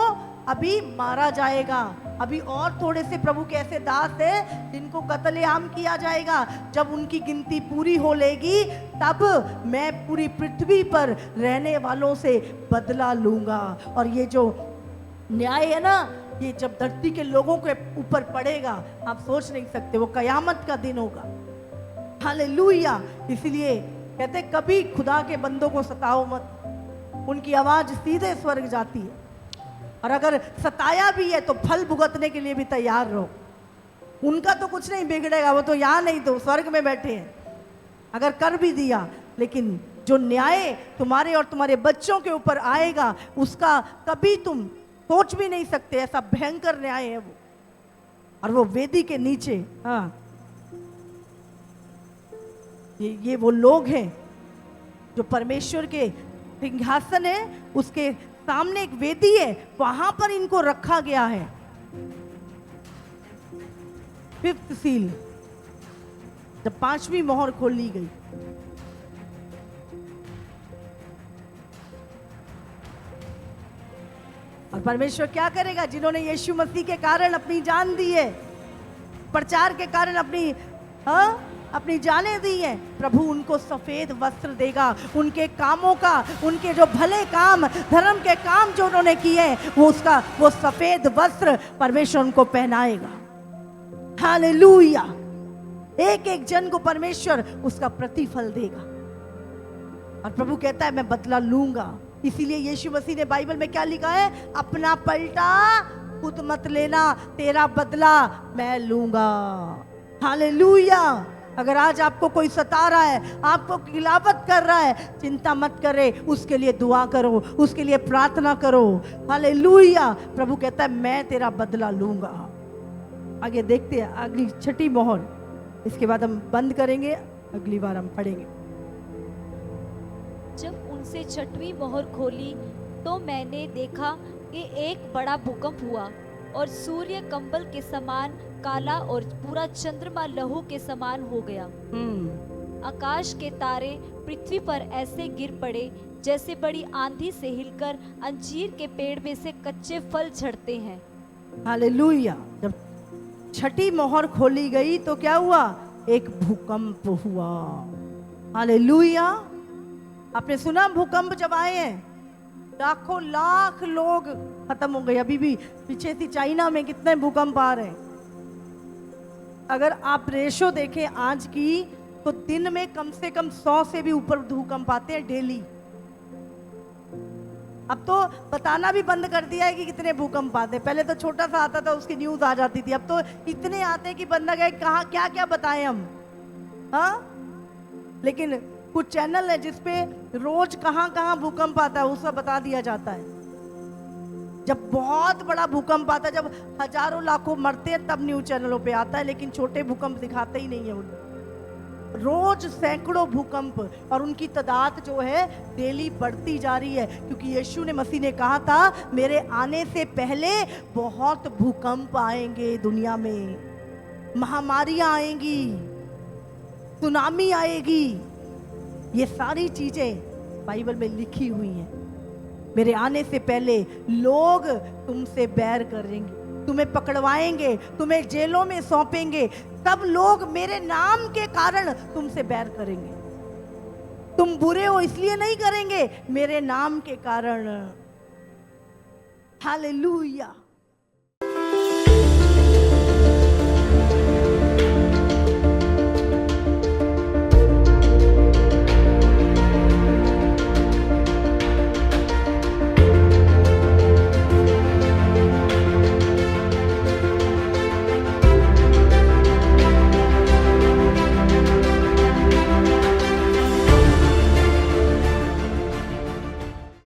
अभी मारा जाएगा, अभी और थोड़े से प्रभु के ऐसे दास हैं जिनको कत्लेआम किया जाएगा। जब उनकी गिनती पूरी हो लेगी तब मैं पूरी पृथ्वी पर रहने वालों से बदला लूंगा। और ये जो न्याय है ना, ये जब धरती के लोगों के ऊपर पड़ेगा आप सोच नहीं सकते, वो कयामत का दिन होगा। हालेलुया। इसलिए कहते कभी खुदा के बंदों को सताओ मत, उनकी आवाज सीधे स्वर्ग जाती है, और अगर सताया भी है तो फल भुगतने के लिए भी तैयार रहो। उनका तो कुछ नहीं बिगड़ेगा, वो तो यहाँ नहीं तो स्वर्ग में बैठे हैं, अगर कर भी दिया, लेकिन जो न्याय तुम्हारे और तुम्हारे बच्चों के ऊपर आएगा उसका कभी तुम सोच भी नहीं सकते, ऐसा भयंकर न्याय है वो। और वो वेदी के नीचे, हाँ, ये वो लोग हैं जो परमेश्वर के सिंहासन है उसके सामने एक वेदी है, वहां पर इनको रखा गया है। 5th सील, जब 5वीं मोहर खोली गई, और परमेश्वर क्या करेगा? जिन्होंने यीशु मसीह के कारण अपनी जान दी है, प्रचार के कारण अपनी जानें दी हैं, प्रभु उनको सफेद वस्त्र देगा। उनके कामों का, उनके जो भले काम, धर्म के काम जो उन्होंने किए हैं वो सफेद वस्त्र परमेश्वर उनको पहनाएगा। हालेलुया। एक एक जन को परमेश्वर उसका प्रतिफल देगा, और प्रभु कहता है मैं बदला लूंगा। इसीलिए यीशु मसीह ने बाइबल में क्या लिखा है? अपना पलटा खुद मत लेना, तेरा बदला मैं लूंगा। हालेलुया। अगर आज आपको कोई सता रहा है, आपको गिलावत कर रहा है, चिंता मत करे, उसके लिए दुआ करो, उसके लिए प्रार्थना करो। हालेलुया। प्रभु कहता है मैं तेरा बदला लूंगा। आगे देखते हैं अगली 6ठी मोहर, इसके बाद हम बंद करेंगे, अगली बार हम पढ़ेंगे। जब उनसे 6वीं मोहर खोली तो मैंने देखा कि एक बड़ा भूकंप हुआ और सूर्य कंबल के समान काला और पूरा चंद्रमा लहू के समान हो गया। आकाश के तारे पृथ्वी पर ऐसे गिर पड़े जैसे बड़ी आंधी से हिलकर अंजीर के पेड़ में से कच्चे फल झड़ते हैं। हालेलुया। जब छठी मोहर खोली गई तो क्या हुआ? एक भूकंप हुआ। हालेलुया। आपने सुना भूकंप जब आए हैं लाखों लाख लोग खत्म हो गए। अभी भी पीछे थी चाइना में कितने भूकंप आ रहे हैं। अगर आप रेशो देखें आज की तो दिन में कम से कम 100 से भी ऊपर भूकंप आते हैं डेली। अब तो बताना भी बंद कर दिया है कि कितने भूकंप आते हैं। पहले तो छोटा सा आता था, उसकी न्यूज आ जाती थी। अब तो इतने आते हैं कि बंदा गए कहाँ क्या क्या बताएं हम। हाँ, लेकिन कुछ चैनल है जिसपे रोज कहाँ कहाँ भूकंप आता है उसका बता दिया जाता है। जब बहुत बड़ा भूकंप आता है, जब हजारों लाखों मरते हैं, तब न्यूज चैनलों पे आता है। लेकिन छोटे भूकंप दिखाते ही नहीं है उन। रोज सैकड़ों भूकंप, और उनकी तादाद जो है डेली बढ़ती जा रही है। क्योंकि यीशु ने मसीह ने कहा था मेरे आने से पहले बहुत भूकंप आएंगे दुनिया में, महामारियां आएंगी, सुनामी आएगी। ये सारी चीजें बाइबल में लिखी हुई हैं। मेरे आने से पहले लोग तुमसे बैर करेंगे, तुम्हें पकड़वाएंगे, तुम्हें जेलों में सौंपेंगे। सब लोग मेरे नाम के कारण तुमसे बैर करेंगे। तुम बुरे हो इसलिए नहीं करेंगे, मेरे नाम के कारण। हालेलुया।